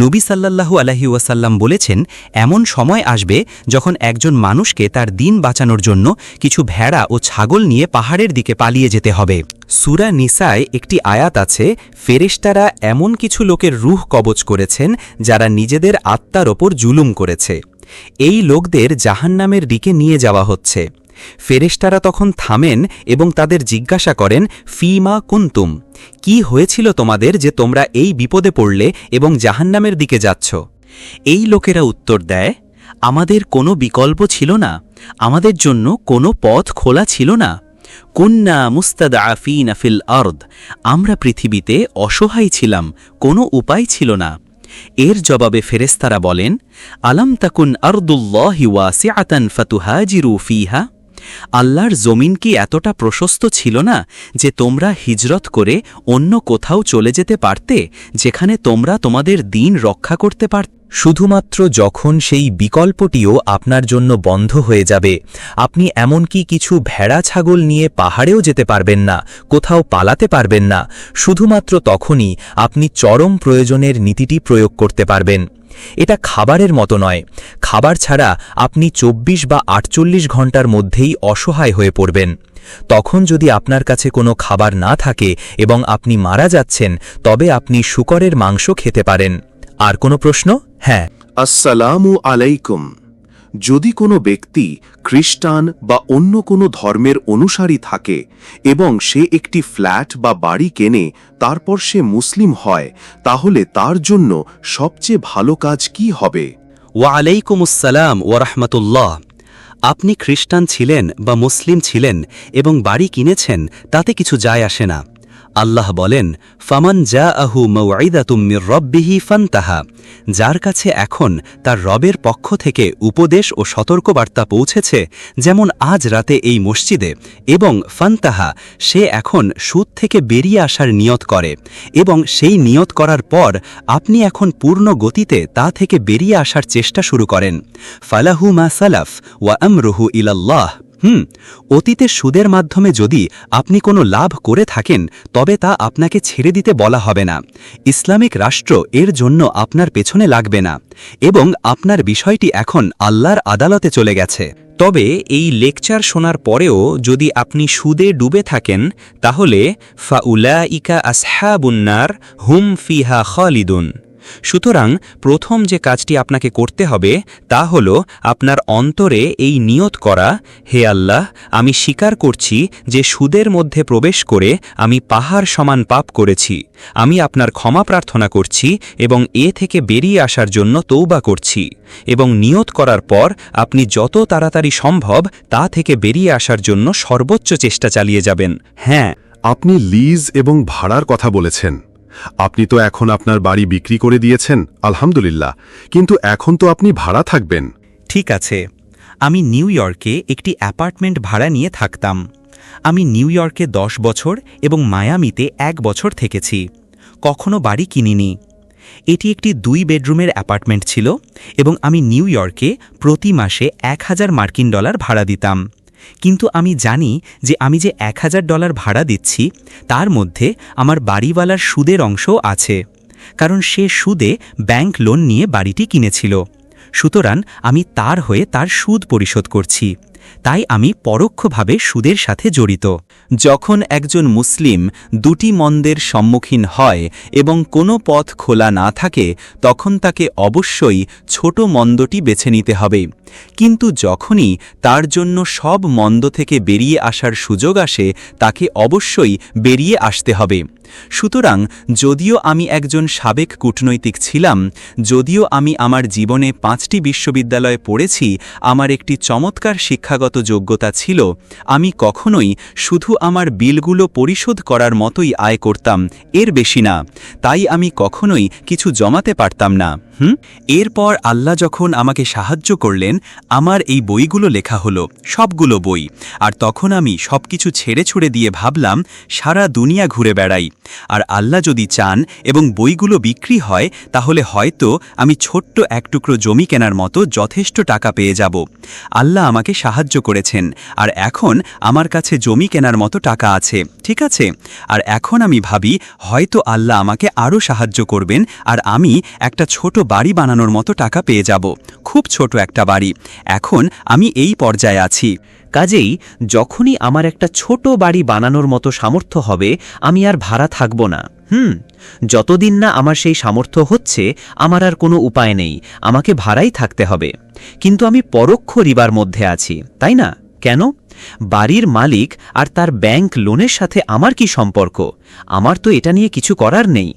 নবী সাল্লাল্লাহু আলাইহি ওয়াসাল্লাম বলেছেন, এমন সময় আসবে যখন একজন মানুষকে তার দিন বাঁচানোর জন্য কিছু ভেড়া ও ছাগল নিয়ে পাহাড়ের দিকে পালিয়ে যেতে হবে। সূরা নিসায় একটি আয়াত আছে, ফেরেশতারা এমন কিছু লোকের রূহ কবজ করেছেন যারা নিজেদের আত্মার ওপর জুলুম করেছে। এই লোকদের জাহান্নামের দিকে নিয়ে যাওয়া হচ্ছে। ফেরেশতারা তখন থামেন এবং তাদের জিজ্ঞাসা করেন, ফিমা কুনতুম, কি হয়েছিল তোমাদের যে তোমরা এই বিপদে পড়লে এবং জাহান্নামের দিকে যাচ্ছ? এই লোকেরা উত্তর দেয়, আমাদের কোনো বিকল্প ছিল না, আমাদের জন্য কোনো পথ খোলা ছিল না। কুন্না মুস্তাদআফিনা ফিল আরদ, আমরা পৃথিবীতে অসহায় ছিলাম, কোনো উপায় ছিল না। এর জবাবে ফেরেশতারা বলেন, আলাম তাকুন আরদুল্লাহি ওয়াসিআতান ফাতুহাজিরু ফিহা, আল্লাহর জমিন কি এতটা প্রশস্ত ছিল না যে তোমরা হিজরত করে অন্য কোথাও চলে যেতে পারতে, যেখানে তোমরা তোমাদের দিন রক্ষা করতে পারতে? শুধুমাত্র যখন সেই বিকল্পটিও আপনার জন্য বন্ধ হয়ে যাবে, আপনি এমনকি কিছু ভেড়া ছাগল নিয়ে পাহাড়েও যেতে পারবেন না, কোথাও পালাতে পারবেন না, শুধুমাত্র তখনই আপনি চরম প্রয়োজনের নীতিটি প্রয়োগ করতে পারবেন। এটা খাবারের মতো নয়। খাবার ছাড়া আপনি 24 বা 48 ঘন্টার মধ্যেই অসহায় হয়ে পড়বেন। তখন যদি আপনার কাছে কোনো খাবার না থাকে এবং আপনি মারা যাচ্ছেন, তবে আপনি শূকরের মাংস খেতে পারেন। আর কোনো প্রশ্ন? হ্যাঁ। আসসালামু আলাইকুম। যদি কোনো ব্যক্তি খ্রিস্টান বা অন্য কোনো ধর্মের অনুসারী থাকে এবং সে একটি ফ্ল্যাট বা বাড়ি কেনে, তারপর সে মুসলিম হয়, তাহলে তার জন্য সবচেয়ে ভালো কাজ কি হবে? ওয়ালাইকুমুসসালাম ওয়ারাহমাতুল্লাহ। আপনি খ্রিস্টান ছিলেন বা মুসলিম ছিলেন এবং বাড়ি কিনেছেন, তাতে কিছু যায় আসে না। আল্লাহ বলেন, ফামান জাআহু মাউইদাতুম মির রাব্বিহি ফান্তাহা, যার কাছে এখন তার রবের পক্ষ থেকে উপদেশ ও সতর্কবার্তা পৌঁছেছে, যেমন আজ রাতে এই মসজিদে, এবং ফান্তাহা, সে এখন সুদ থেকে বেরিয়ে আসার নিয়ত করে, এবং সেই নিয়ত করার পর আপনি এখন পূর্ণ গতিতে তা থেকে বেরিয়ে আসার চেষ্টা শুরু করেন, ফালাহু মা সালাফ ওয়া আমরুহু ইলাল্লাহ। অতীতে সুদের মাধ্যমে যদি আপনি কোনো লাভ করে থাকেন, তবে তা আপনাকে ছেড়ে দিতে বলা হবে না। ইসলামিক রাষ্ট্র এর জন্য আপনার পেছনে লাগবে না, এবং আপনার বিষয়টি এখন আল্লাহর আদালতে চলে গেছে। তবে এই লেকচার শোনার পরেও যদি আপনি সুদে ডুবে থাকেন, তাহলে ফাউলাইকা আসহাবুন্নার হুম ফিহা খালিদুন। সুতরাং প্রথম যে কাজটি আপনাকে করতে হবে তা হল আপনার অন্তরে এই নিয়ত করা, হে আল্লাহ, আমি স্বীকার করছি যে সুদের মধ্যে প্রবেশ করে আমি পাহাড় সমান পাপ করেছি। আমি আপনার ক্ষমা প্রার্থনা করছি এবং এ থেকে বেরিয়ে আসার জন্য তৌবা করছি। এবং নিয়ত করার পর আপনি যত তাড়াতাড়ি সম্ভব তা থেকে বেরিয়ে আসার জন্য সর্বোচ্চ চেষ্টা চালিয়ে যাবেন। হ্যাঁ, আপনি লিজ এবং ভাড়ার কথা বলেছেন। আপনি তো এখন আপনার বাড়ি বিক্রি করে দিয়েছেন, আলহামদুলিল্লাহ, কিন্তু এখন তো আপনি ভাড়া থাকবেন। ঠিক আছে, আমি নিউ ইয়র্কে একটি অ্যাপার্টমেন্ট ভাড়া নিয়ে থাকতাম। আমি নিউ ইয়র্কে 10 বছর এবং মায়ামিতে 1 বছর থেকেছি। কখনো বাড়ি কিনিনি। এটি একটি 2 বেডরুমের অ্যাপার্টমেন্ট ছিল এবং আমি নিউ ইয়র্কে প্রতি মাসে $1000 ভাড়া দিতাম। কিন্তু আমি জানি যে আমি যে $1000 ভাড়া দিচ্ছি তার মধ্যে আমার বাড়িওয়ালার সুদের অংশও আছে, কারণ সে সুদে ব্যাংক লোন নিয়ে বাড়িটি কিনেছিল। সুতরাং আমি তার হয়ে তার সুদ পরিশোধ করছি, তাই আমি পরোক্ষভাবে সুদের সাথে জড়িত। যখন একজন মুসলিম দুটি মন্দের সম্মুখীন হয় এবং কোনো পথ খোলা না থাকে, তখন তাকে অবশ্যই ছোট মন্দটি বেছে নিতে হবে। কিন্তু যখনই তার জন্য সব মন্দ থেকে বেরিয়ে আসার সুযোগ আসে, তাকে অবশ্যই বেরিয়ে আসতে হবে। সুতরাং যদিও আমি একজন সাবেক কূটনৈতিক ছিলাম, যদিও আমি আমার জীবনে 5টি বিশ্ববিদ্যালয়ে পড়েছি, আমার একটি চমৎকার শিক্ষাগত যোগ্যতা ছিল, আমি কখনোই শুধু আমার বিলগুলো পরিশোধ করার মতোই আয় করতাম, এর বেশি না। তাই আমি কখনোই কিছু জমাতে পারতাম না। এরপর আল্লাহ যখন আমাকে সাহায্য করলেন, আমার এই বইগুলো লেখা হলো, সবগুলো বই। আর তখন আমি সবকিছু ছেড়ে ছুড়ে দিয়ে ভাবলাম সারা দুনিয়া ঘুরে বেড়াই, আর আল্লাহ যদি চান এবং বইগুলো বিক্রি হয়, তাহলে হয়তো আমি ছোট্ট এক টুকরো জমি কেনার মতো যথেষ্ট টাকা পেয়ে যাব। আল্লাহ আমাকে সাহায্য করেছেন, আর এখন আমার কাছে জমি কেনার মতো টাকা আছে, ঠিক আছে? আর এখন আমি ভাবি হয়তো আল্লাহ আমাকে আরও সাহায্য করবেন, আর আমি একটা ছোট বাড়ি বানানোর মতো টাকা পেয়ে যাব, খুব ছোট একটা বাড়ি। এখন আমি এই পর্যায়ে আছি। কাজেই যখনই আমার একটা ছোট বাড়ি বানানোর মতো সামর্থ্য হবে, আমি আর ভাড়া থাকব না। যতদিন না আমার সেই সামর্থ্য হচ্ছে, আমার আর কোনো উপায় নেই, আমাকে ভাড়াই থাকতে হবে। কিন্তু আমি পরোক্ষ রিবার মধ্যে আছি, তাই না? কেন? বাড়ির মালিক আর তার ব্যাংক লোনের সাথে আমার কি সম্পর্ক? আমার তো এটা নিয়ে কিছু করার নেই।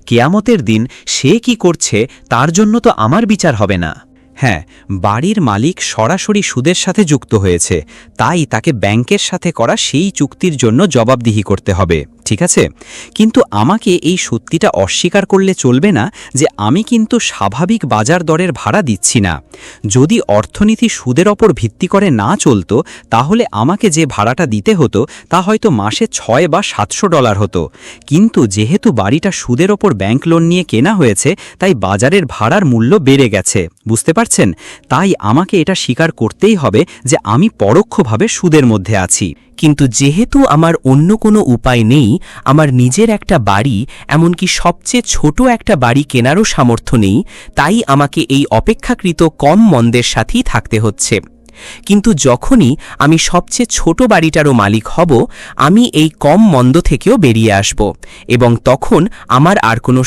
কিয়ামতের দিন সে কি করছে তার জন্য তো আমার বিচার হবে না। হ্যাঁ, বাড়ির মালিক সরাসরি সুদের সাথে যুক্ত হয়েছে, তাই তাকে ব্যাংকের সাথে করা সেই চুক্তির জন্য জবাবদিহি করতে হবে। ঠিক আছে, কিন্তু আমাকে এই সত্যিটা অস্বীকার করলে চলবে না যে আমি কিন্তু স্বাভাবিক বাজার দরের ভাড়া দিচ্ছি না। যদি অর্থনীতি সুদের ওপর ভিত্তি করে না চলতো তাহলে আমাকে যে ভাড়াটা দিতে হতো তা হয়তো মাসে $600 বা $700 হতো। কিন্তু যেহেতু বাড়িটা সুদের ওপর ব্যাংক লোন নিয়ে কেনা হয়েছে তাই বাজারের ভাড়ার মূল্য বেড়ে গেছে, বুঝতে পারছেন? তাই আমাকে এটা স্বীকার করতেই হবে যে আমি পরোক্ষভাবে সুদের মধ্যে আছি। কিন্তু যেহেতু আমার অন্য কোনো উপায় নেই, আমার নিজের একটা বাড়ি, এমনকি সবচেয়ে ছোট একটা বাড়ি কেনারও সামর্থ্য নেই, তাই আমাকে এই অপেক্ষাকৃত কম মন্দের সাথেই থাকতে হচ্ছে। কিন্তু যখনই আমি সবচেয়ে ছোট বাড়িটারও মালিক হব, আমি এই কম মন্দ থেকেও বেরিয়ে আসব এবং তখন আমার আর কোনো